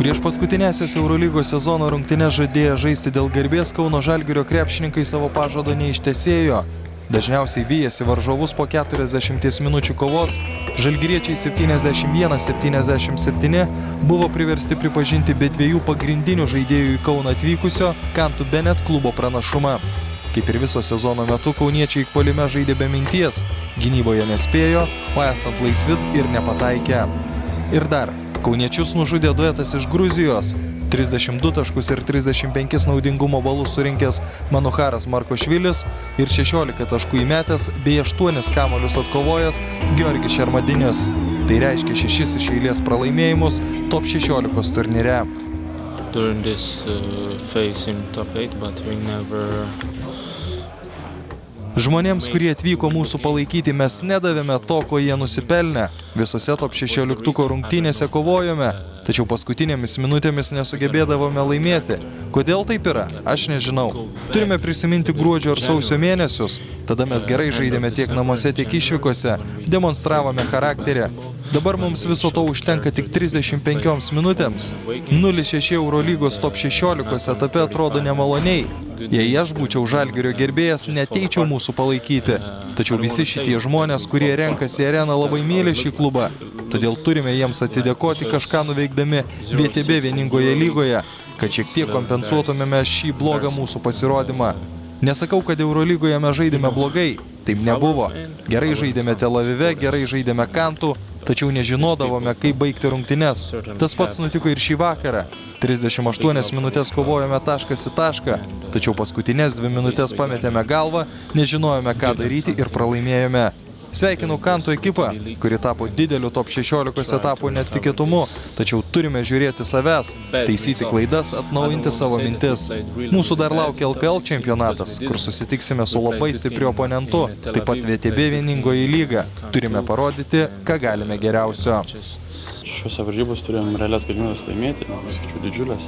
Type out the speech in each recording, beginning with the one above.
Prieš paskutinėsias Eurolygos sezono rungtynes žadėję žaisti dėl garbės Kauno Žalgirio krepšininkai savo pažado neištesėjo. Dažniausiai vijasi varžovus po 40 minučių kovos, žalgiriečiai 71-77 buvo priversti pripažinti be dviejų pagrindinių žaidėjų į Kauną atvykusio Cantu Bennett klubo pranašumą. Kaip ir viso sezono metu kauniečiai puolime žaidė be minties, gynyboje nespėjo, o esant laisvi ir nepataikė. Ir dar, kauniečius nužudė duetas iš Gruzijos. 32 taškus ir 35 naudingumo balus surinkęs Manucharas Markošvilis ir 16 taškų įmetęs bei 8 kamuolius atkovojęs Georgis Šermadinis. Tai reiškia 6 iš eilės pralaimėjimus top 16 turnyre. During this phase in top 8, but we never... Žmonėms, kurie atvyko mūsų palaikyti, mes nedavėme to, ko jie nusipelnė. Visose top 16 rungtynėse kovojome, tačiau paskutinėmis minutėmis nesugebėdavome laimėti. Kodėl taip yra? Aš nežinau. Turime prisiminti gruodžio ar sausio mėnesius. Tada mes gerai žaidėme tiek namuose, tiek išvykose, demonstravome charakterį. Dabar mums viso to užtenka tik 35 minutėms. 0-6 Eurolygos top 16 etape atrodo nemaloniai. Jei aš būčiau Žalgirio gerbėjas, neteičiau mūsų palaikyti. Tačiau visi šitie žmonės, kurie renkasi į areną, labai myli šį klubą. Todėl turime jiems atsidėkoti kažką nuveikdami VTB vieningoje lygoje, kad šiek tiek kompensuotumėme šį blogą mūsų pasirodymą. Nesakau, kad Eurolygoje mes žaidėme blogai. Taip nebuvo. Gerai žaidėme Tel Avive, gerai žaidėme Kantu, tačiau nežinodavome, kaip baigti rungtynes. Tas pats nutiko ir šį vakarą. 38 minutės kovojome taškas į tašką, tačiau paskutinės 2 minutės pametėme galvą, nežinojome, ką daryti ir pralaimėjome. Sveikinu Kanto ekipą, kuri tapo dideliu top 16 etapo netikėtumu, tačiau turime žiūrėti savęs, taisyti klaidas, atnaujinti savo mintis. Mūsų dar laukia LKL čempionatas, kur susitiksime su labai stipriu oponentu, taip pat VTB vieningoji lyga. Turime parodyti, ką galime geriausio. Šiuose varžybos turėjom realias galimybės laimėti, sakyčiau, didžiulės.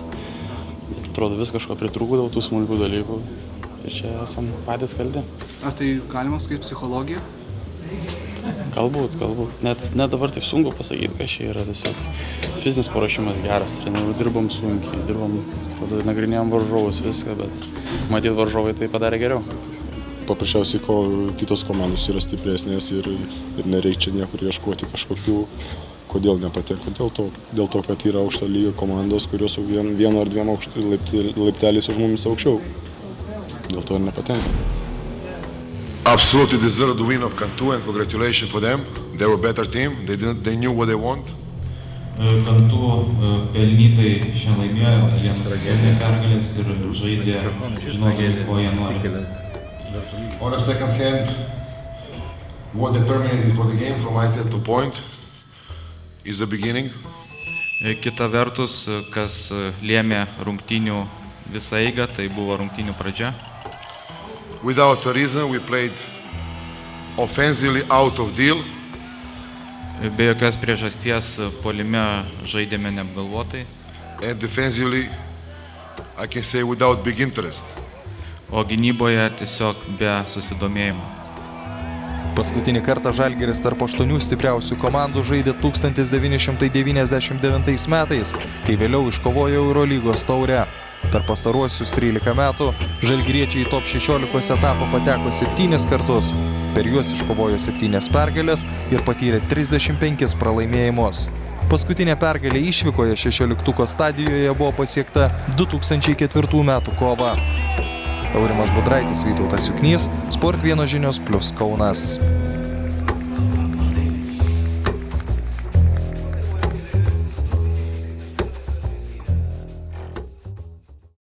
Atrodo, vis kažko pritrūkdavo tų smulkių dalykų ir čia esam patys kalti. Ar tai galima kaip psichologija? Galbūt. Net dabar taip sunku pasakyti, kas čia yra tiesiog. Fizinis paruošimas geras, trenerių dirbom sunkiai, atrodo, nagrinėjom varžovus viską, bet matyt varžovai tai padarė geriau. Paprasčiausiai kitos komandos yra stipresnės ir nereikia čia niekur ieškoti kažkokių, kodėl nepateko. Dėl to, kad yra aukšto lygio komandos, kurios vieno ar dviem laipteliais už mumis aukščiau. Dėl to ir nepatenka. Absolutely deserved the win of Cantu and congratulations for them. They were a better team. They knew what they want. Cantu pelnytai šiandien laimėjo, jie nusipelnė pergalės ir žaidė, žinodami, ko jie nori. On the second hand, what determined it for the game from my standpoint is the beginning. Kita vertus, kas lėmė rungtynių visą eigą, tai buvo rungtynių pradžia. Without a reason, we played offensively out of deal. Be jokios priežasties puolime žaidėme neapgalvotai. And defensively, I can say without big interest. O gynyboje tiesiog be susidomėjimo. Paskutinį kartą Žalgiris tarp 8 stipriausių komandų žaidė 1999 metais, kai vėliau iškovojo Eurolygos taurę. Per pastaruosius 13 metų žalgiriečiai į top 16 etapą pateko 7 kartus, per juos iškovojo 7 pergalės ir patyrė 35 pralaimėjimus. Paskutinė pergalė išvykoje 16 stadijoje buvo pasiekta 2004 metų kovą. Aurimas Budraitis, Vytautas Juknys, Sport 1 žinios + Kaunas.